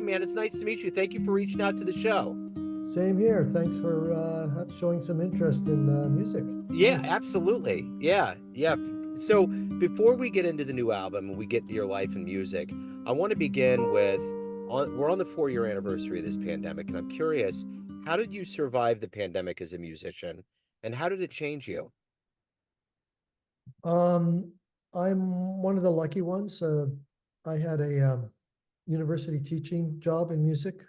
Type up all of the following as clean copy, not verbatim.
man. It's nice to meet you. Thank you for reaching out to the show. Same here. Thanks for showing some interest in music. Yeah, Nice. absolutely. Yeah, yeah. So before we get into the new album and we get to your life and music, I want to begin with we're on the 4-year anniversary of this pandemic, and I'm curious, how did you survive the pandemic as a musician, and how did it change you? Um, I'm one of the lucky ones. I had a university teaching job in music,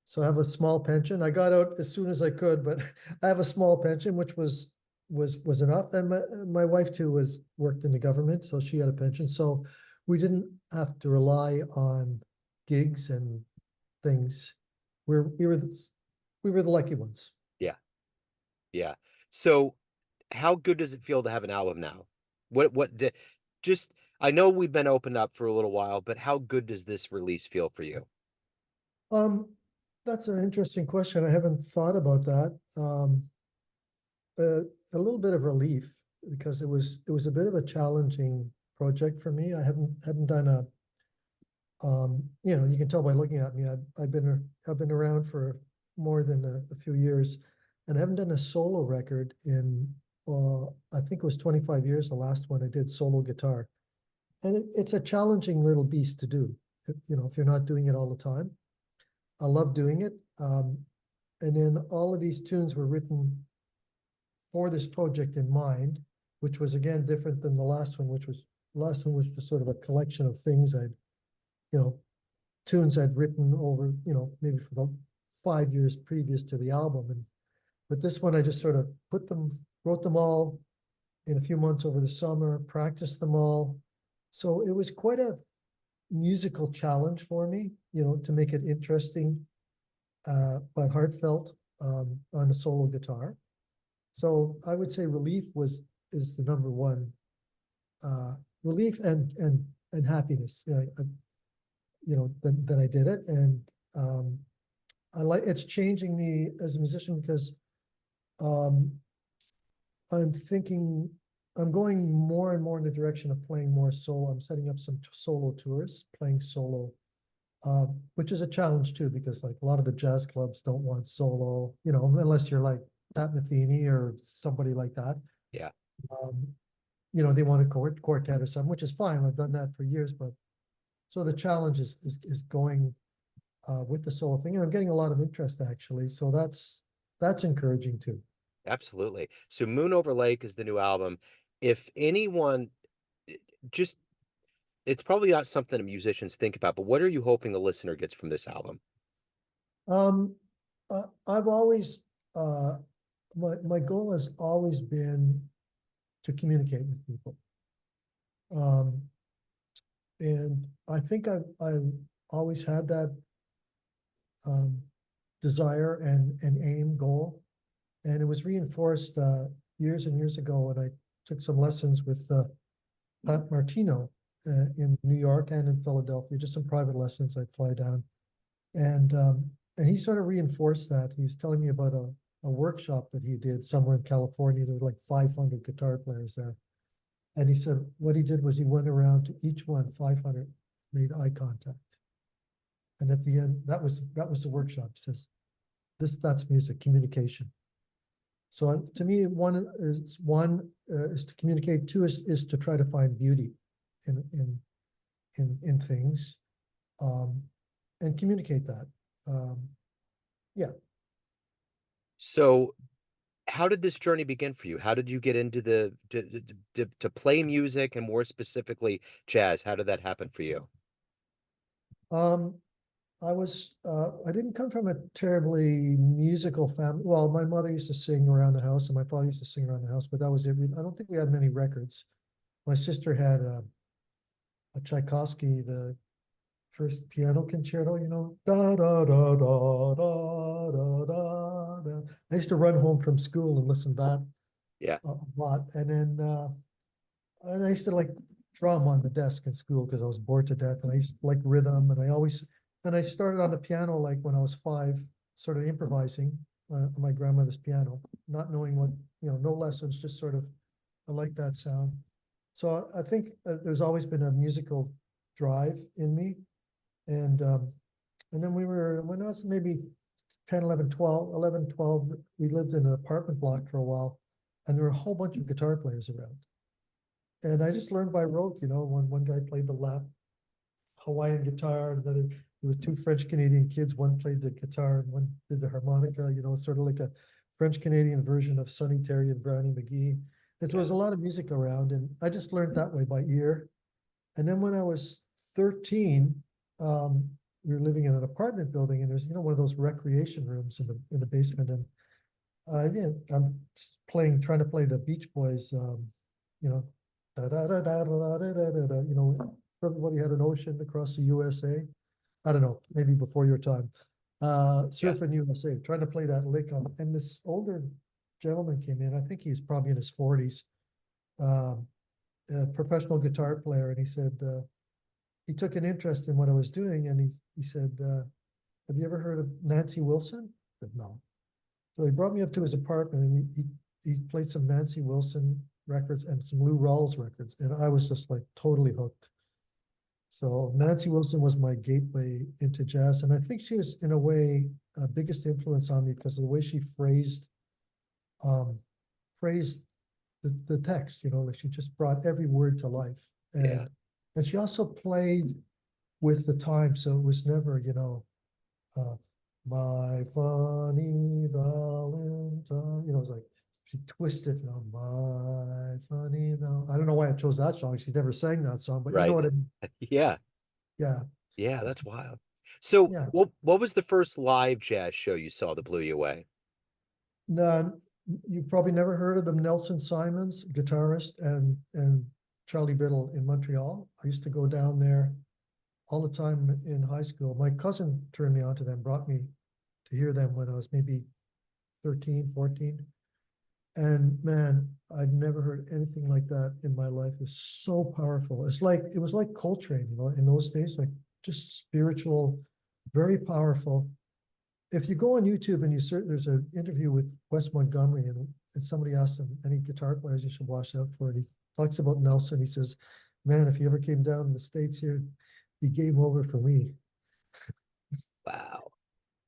so I have a small pension. I got out as soon as I could, but I have a small pension, which was enough. And my wife too was worked in the government, so she had a pension. So we didn't have to rely on gigs and things. We're we were the lucky ones. Yeah, yeah. So how good does it feel to have an album now? Just I know we've been opened up for a little while, but how good does this release feel for you? Um, that's an interesting question. I haven't thought about that. A little bit of relief because it was a bit of a challenging project for me. I hadn't done a you can tell by looking at me. I've been around for more than a few years, and I haven't done a solo record in I think it was 25 years. The last one I did solo guitar, and it's a challenging little beast to do. If you're not doing it all the time. I love doing it. And then all of these tunes were written for this project in mind, which was again different than the last one, last one was just sort of a collection of things you know, tunes I'd written over, maybe for the 5 years previous to the album. But this one I just sort of wrote them all in a few months over the summer, practiced them all. So it was quite a musical challenge for me, to make it interesting, but heartfelt, on a solo guitar. So I would say relief is the number one. Relief and happiness. That I did it, and it's changing me as a musician because um, I'm thinking I'm going more and more in the direction of playing more solo. I'm setting up some solo tours, playing solo, which is a challenge too, because like a lot of the jazz clubs don't want solo, unless you're like Pat Metheny or somebody like that. Yeah. Um, they want a quartet or something, which is fine. I've done that for years, but so the challenge is going with the solo thing, and I'm getting a lot of interest actually. So that's encouraging too. Absolutely. So Moon Over Lake is the new album. If anyone eh, just it's probably not something that musicians think about, but what are you hoping the listener gets from this album? Um, I've always my goal has always been to communicate with people. Um, and I think I've always had that um, desire and aim goal, and it was reinforced years and years ago when I took some lessons with Pat Martino in New York and in Philadelphia, just some private lessons. I'd fly down, and and he sort of reinforced that. He was telling me about a workshop that he did somewhere in California. There were like 500 guitar players there. And he said what he did was he went around to each one, 500, made eye contact. And at the end, that was the workshop. He says, that's music, communication. So to me, one is to communicate. Two is to try to find beauty in things, um, and communicate that. Yeah. So how did this journey begin for you? How did you get into to play music and more specifically jazz? How did that happen for you? Um, I didn't come from a terribly musical family. Well, my mother used to sing around the house and my father used to sing around the house, but that was it. I don't think we had many records. My sister had a Tchaikovsky, the first piano concerto, da da da da da da da da. I used to run home from school and listen to that Yeah. a lot. And I used to like drum on the desk in school because I was bored to death, and I used to like rhythm, and I started on the piano like when I was 5, sort of improvising on my grandmother's piano, not knowing what, no lessons, just sort of, I like that sound. So I think there's always been a musical drive in me, and And then when I was maybe 10, 11, 12, 11, 12, we lived in an apartment block for a while, and there were a whole bunch of guitar players around. And I just learned by rote, when one guy played the lap Hawaiian guitar, another, there was two French Canadian kids, one played the guitar and one did the harmonica, sort of like a French Canadian version of Sonny Terry and Brownie McGee. And so there was a lot of music around, and I just learned that way by ear. And then when I was 13, we were living in an apartment building, and there's one of those recreation rooms in the basement, and yeah, I'm trying to play the Beach Boys, da da da da da da da da, everybody had an ocean across the USA. I don't know, maybe before your time. Yeah. Surfing USA, trying to play that lick on, and this older gentleman came in. I think he was probably in his 40s, a professional guitar player, and he said he took an interest in what I was doing, and he said, "Have you ever heard of Nancy Wilson?" I said, "No." So he brought me up to his apartment, and he played some Nancy Wilson records and some Lou Rawls records, and I was just like totally hooked. So Nancy Wilson was my gateway into jazz, and I think she was, in a way, biggest influence on me because of the way she um, phrased the text. Like she just brought every word to life, Yeah. and she also played with the time, so it was never, uh, my funny Valentine. It was like she twisted, my funny Val. I don't know why I chose that song. She never sang that song, but you know Right. what I mean. Yeah. Yeah. Yeah, that's wild. So Yeah. what was the first live jazz show you saw that blew you away? No, you probably never heard of them. Nelson Simons, guitarist, and Charlie Biddle in Montreal. I used to go down there all the time in high school. My cousin turned me on to them, brought me to hear them when I was maybe 13, 14. And man, I'd never heard anything like that in my life. It's so powerful. It was like Coltrane, in those days, like just spiritual, very powerful. If you go on YouTube and you search, there's an interview with Wes Montgomery, and somebody asked him, any guitar players you should watch out for. And he talks about Nelson. He says, man, if he ever came down in the States here, he game over for me. Wow.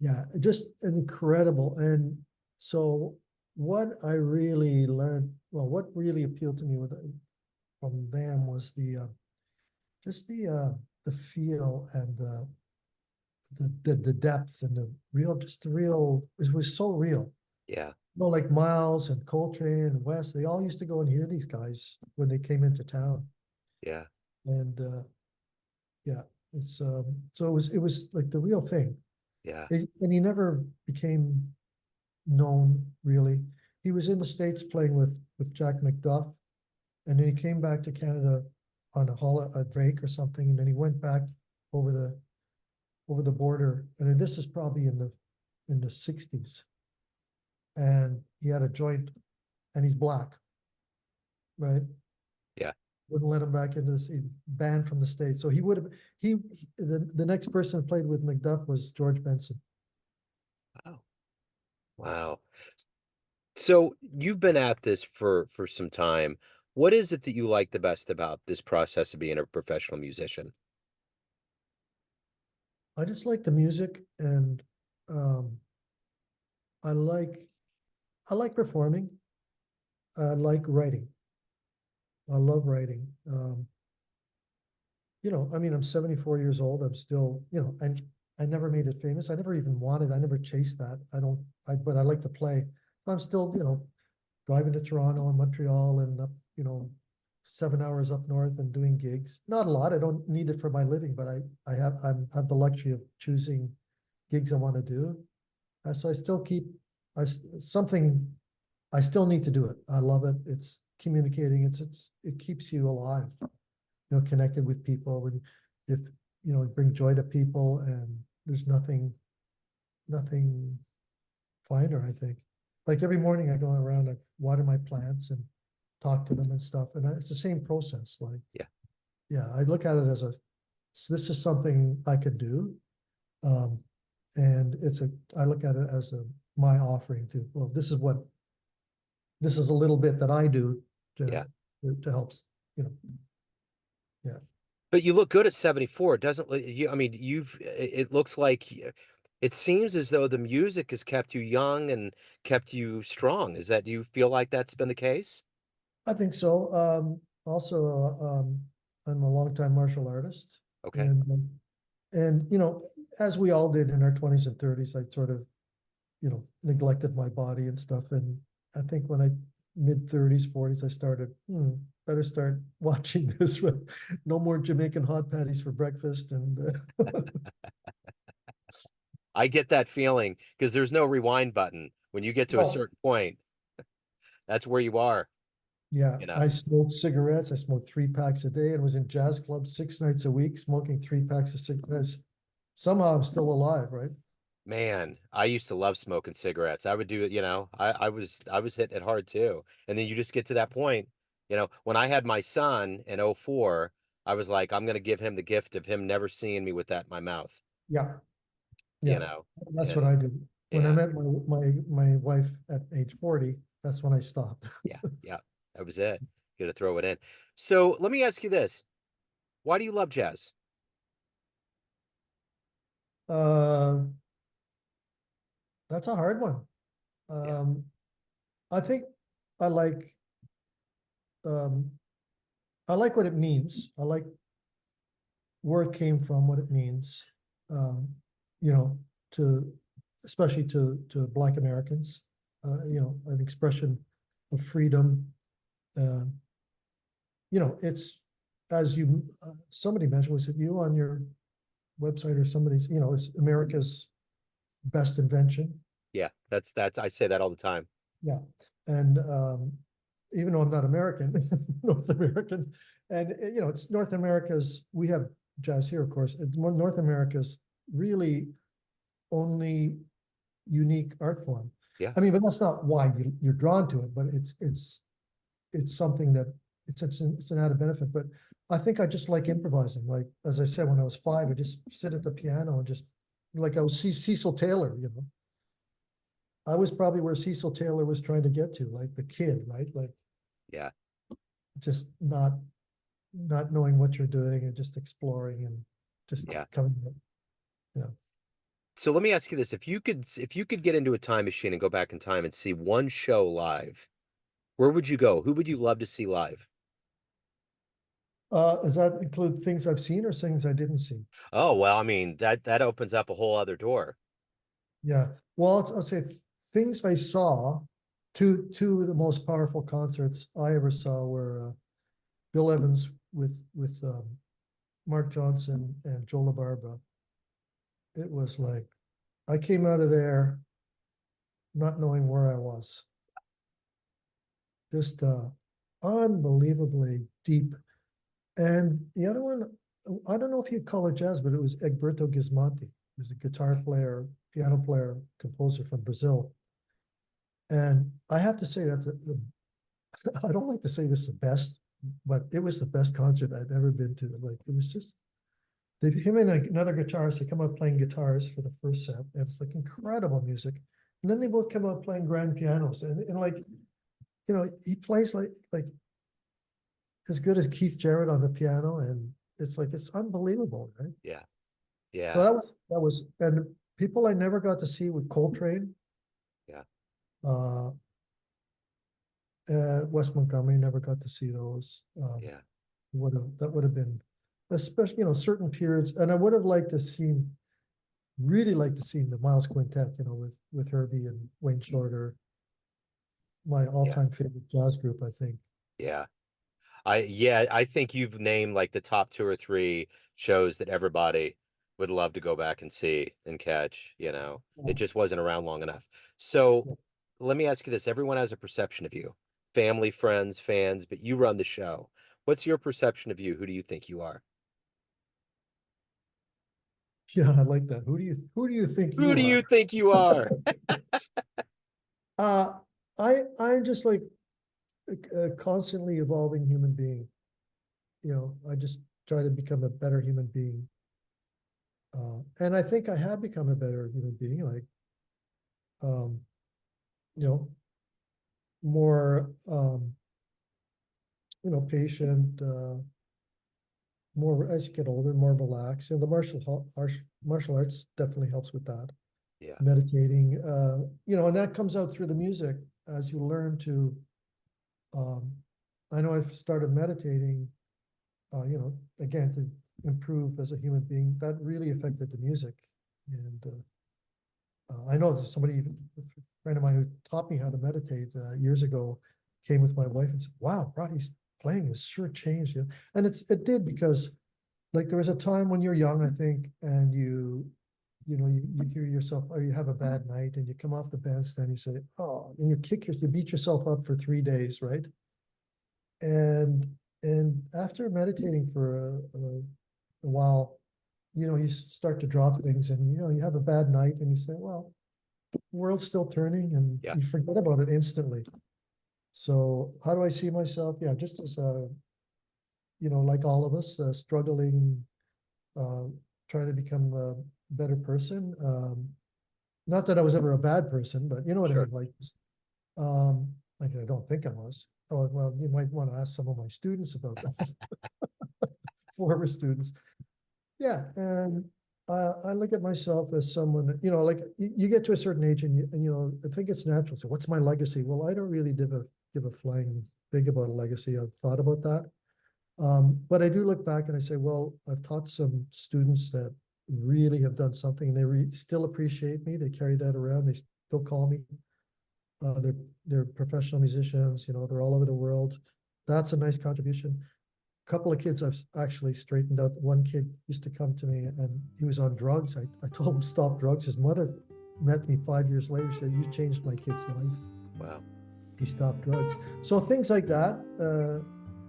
Yeah, just incredible. And so what I really learned, well, what really appealed to me from them was just the feel and the depth and the real, it was so real. Yeah. Like Miles and Coltrane and Wes, they all used to go and hear these guys when they came into town. Yeah. And yeah, it's so it was like the real thing. Yeah. And he never became known really. He was in the States playing with Jack McDuff, and then he came back to Canada on a break or something, and then he went back over the border. And then this is probably in the 60s. And he had a joint, and he's black, right? Yeah. Wouldn't let him back into this, banned from the States. So he would have the next person who played with McDuff was George Benson. Wow. Wow. So you've been at this for some time. What is it that you like the best about this process of being a professional musician? I just like the music, and um, I like I like performing. I like writing. I love writing. I mean, I'm 74 years old. I'm still, and I never made it famous. I never even wanted. I never chased that. I don't. But I like to play. I'm still, driving to Toronto and Montreal and up, 7 hours up north and doing gigs. Not a lot. I don't need it for my living, but I have the luxury of choosing gigs I want to do. So I still keep something. I still need to do it. I love it. It's communicating. It keeps you alive. Connected with people. When if bring joy to people, and there's nothing finer, I think. Like every morning I go around, I water my plants and talk to them and stuff, and it's the same process. Like, Yeah. yeah, I look at it as this is something I could do, um, and I look at it as my offering to. Well, this is a little bit that I do to Yeah. to help. You know, yeah. But you look good at 74. It doesn't you, I mean, it looks like it seems as though the music has kept you young and kept you strong. Is that, do you feel like that's been the case? I think so. Also, I'm a longtime martial artist, Okay. and as we all did in our 20s and 30s, I sort of neglected my body and stuff. And I think when I mid 30s, 40s, I started, better start watching this. No more Jamaican hot patties for breakfast. And I get that feeling because there's no rewind button. When you get to a no, certain point, that's where you are, yeah, you know. I smoked cigarettes. I smoked 3 packs a day and was in jazz clubs 6 nights a week, smoking 3 packs of cigarettes. Somehow I'm still alive, right? Man, I used to love smoking cigarettes. I would do it, I was hitting it hard too. And then you just get to that point, when I had my son in '04, I was like, I'm gonna give him the gift of him never seeing me with that in my mouth, Yeah, you yeah, know. that's what And I did. When I yeah, met my wife at age 40, that's when I stopped. yeah, yeah. That was it. Gonna throw it in. So let me ask you this. Why do you love jazz? Uh, that's a hard one. Yeah, Um, I think I like um, I like what it means. I like where it came from, what it means. Um, you know, to especially to Black Americans. An expression of freedom. Uh, it's as somebody mentioned, was it you on your website or somebody's? It's America's best invention. yeah. That's I say that all the time. Yeah. And even though I'm not American, North American, and it's North America's, we have jazz here, of course. It's North America's really only unique art form. Yeah, I mean, but that's not why you're drawn to it, but it's something that it's an added benefit. But I think I just like improvising. Like, as I said, when I was 5, I just sit at the piano and just, like, I was Cecil Taylor. I was probably where Cecil Taylor was trying to get to, like the kid, right? Like, yeah, just not knowing what you're doing and just exploring and just yeah. coming up. Yeah. So let me ask you this. If you could get into a time machine and go back in time and see one show live, where would you go? Who would you love to see live? Does that include things I've seen or things I didn't see? Oh, well, I mean, that opens up a whole other door. Yeah. Well, I'll say things I saw. Two of the most powerful concerts I ever saw were Bill Evans with Mark Johnson and Joe LaBarbera. It was like I came out of there not knowing where I was. Just unbelievably deep. And the other one, I don't know if you'd call it jazz, but it was Egberto Gismonti. He was a guitar player, piano player, composer from Brazil. And I have to say that I don't like to say this is the best, but it was the best concert I've ever been to. Like, it was just him and another guitarist. They come out playing guitars for the first set, and it's like incredible music. And then they both come out playing grand pianos, and like, he plays like as good as Keith Jarrett on the piano, and it's like it's unbelievable, right? Yeah, So yeah, that was, and people I never got to see with Coltrane, yeah, uh, Wes Montgomery, never got to see those. yeah, That would have been, especially certain periods, and I would have liked to see, really like to see the Miles Quintet, with Herbie and Wayne Shorter, my yeah, all-time favorite jazz group, I think. yeah. I think you've named like the top two or three shows that everybody would love to go back and see and catch, It Yeah. just wasn't around long enough. So Yeah. let me ask you this. Everyone has a perception of you, family, friends, fans, but you run the show. What's your perception of you? Who do you think you are? Yeah, I like that. Who do you think Who you do you are? think you are? Uh, I'm just like a constantly evolving human being. I just try to become a better human being. And I think I have become a better human being, like, um, you know, more, patient, more as you get older, more relaxed. And the martial arts definitely helps with that. Yeah, Meditating, and that comes out through the music as you learn to. Um, I know I've started meditating, again to improve as a human being. That really affected the music, and I know there's somebody, a friend of mine who taught me how to meditate years ago, came with my wife and said, "Wow, Roddy's playing has sure changed you." And it did because, like, there was a time when you're young, I think, and you hear yourself, or you have a bad night, and you come off the bandstand, you say, "Oh," and you beat yourself up for 3 days, right? And after meditating for a while, you start to drop things, and you have a bad night, and you say, "Well, the world's still turning," and yeah, you forget about it instantly. So how do I see myself? Yeah, just as like all of us, struggling, uh, trying to become a better person. Not that I was ever a bad person, but you know what I sure. mean. Like I don't think I was. Oh, well, you might want to ask some of my students about that, former students. Yeah, and I look at myself as someone, like you get to a certain age, and I think it's natural. So, what's my legacy? Well, I don't really give a flying fig about a legacy. I've thought about that, but I do look back and I say, well, I've taught some students that really have done something, and still appreciate me. They carry that around. They still call me. They're professional musicians. They're all over the world. That's a nice contribution. Couple of kids I've actually straightened out. One kid used to come to me and he was on drugs. I told him stop drugs. His mother met me 5 years later. She said, "You changed my kid's life. Wow. He stopped drugs." So things like that,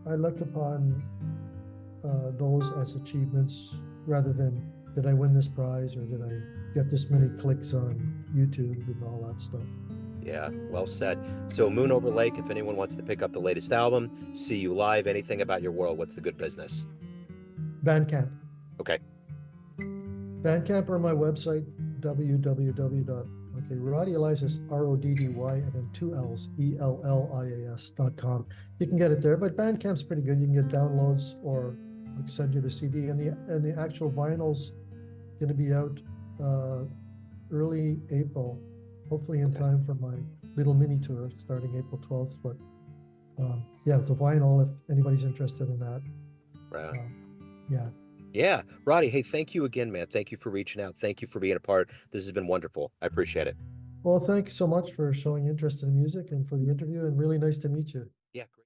I look upon those as achievements rather than did I win this prize or did I get this many clicks on YouTube and all that stuff. Yeah, well said. So, Moon Over Lake, if anyone wants to pick up the latest album, see you live, anything about your world, what's the good business? Bandcamp. Okay. Bandcamp or my website, www. Okay, Roddy Ellias is Roddy and then two L's, ELLIAS.com. You can get it there, but Bandcamp's pretty good. You can get downloads or like send you the CD, and the actual vinyl's going to be out early April, hopefully in Okay. time for my little mini tour starting April 12th. But yeah, it's a vinyl if anybody's interested in that. Right. Yeah. Yeah. Roddy, hey, thank you again, man. Thank you for reaching out. Thank you for being a part. This has been wonderful. I appreciate it. Well, thanks so much for showing interest in music and for the interview, and really nice to meet you. Yeah. Great.